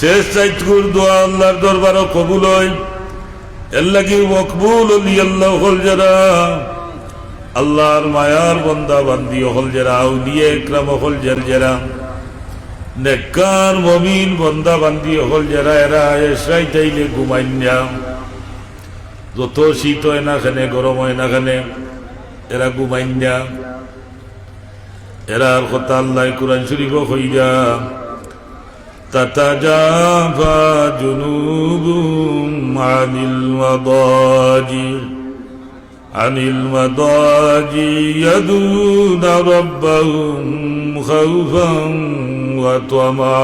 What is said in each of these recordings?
শেষ চাইতকুর দোয়া আল্লাহর দরবারও কবুল হয়। এর লাগি মকবুল আল্লাহ হল যারা আল্লাহর মায়ার বন্দা বান্দি হল যারা আউলিয়া ইকরাম হল যারা নেককার মুমিন বন্দা বান্দি হল যারা এরা এসরাই চাইলে ঘুমাইন না। যত শীত হয় না খানে, গরম হয় না খানে, এরা ঘুমাইন না। এরার কথা আল্লাহ কুরআন শরীফ কইরা তাতাজাফা জুনুবুহুম আনিল মাদাজি ইয়াদুনা রাব্বাহুম খাউফান ওয়া তামা।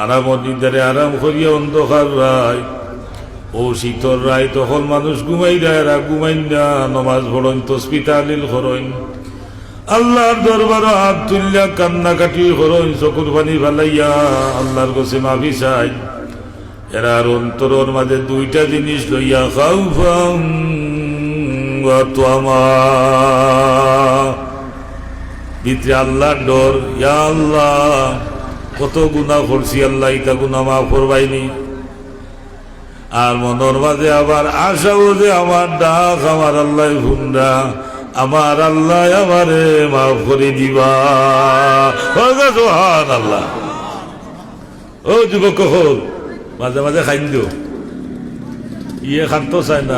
আরাম দিদারে আরাম করিয়া অন্ধকার রায় ও শীতর রায় তখন মানুষ ঘুমাই দেয়, এরা ঘুমাইন না, নমাজ পড়েন, তসবিহ তাহলিল করেন, আল্লাহর দরবার হাত তুলিয়া কান্নাকাটি করেন, চকুর পানি ফেলাইয়া আল্লাহর কাছে মাফি চাই। এরার অন্তরের মাঝে দুইটা জিনিস লইয়া খাউফান ওয়া তামা। ভিতরে আল্লাহর ডর, ইয়া আল্লাহ কত গুনাহ করছি, আল্লাহ ইটা গুনাহ মাফ করবাইনি। আর মনের মাঝে আবার আশাও যে আমার ডাক আমার আল্লাহ শুনরা, আমার আল্লাহ আমারে মাফ করে দিবা। সুবহানাল্লাহ। ও যুবক, মাঝে মাঝে খাইন দিও, ইয়ে খান্ত চায় না।